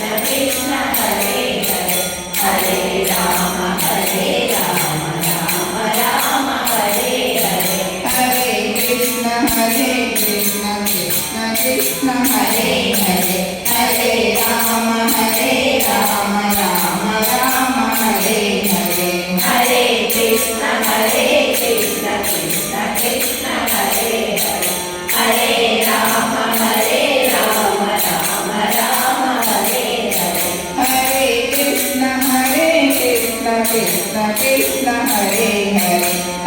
Krishna Hare Hare Hare Ram Ram Ram Hare Hare Hare Krishna Krishna Krishna Hare Hare Hare Ram Ram Ram Hare Hare Hare Krishna Krishna Krishna Hare Hare Hare Ram Ram Ram Hare Hare Hare Krishna Krishna Krishna Hare Hare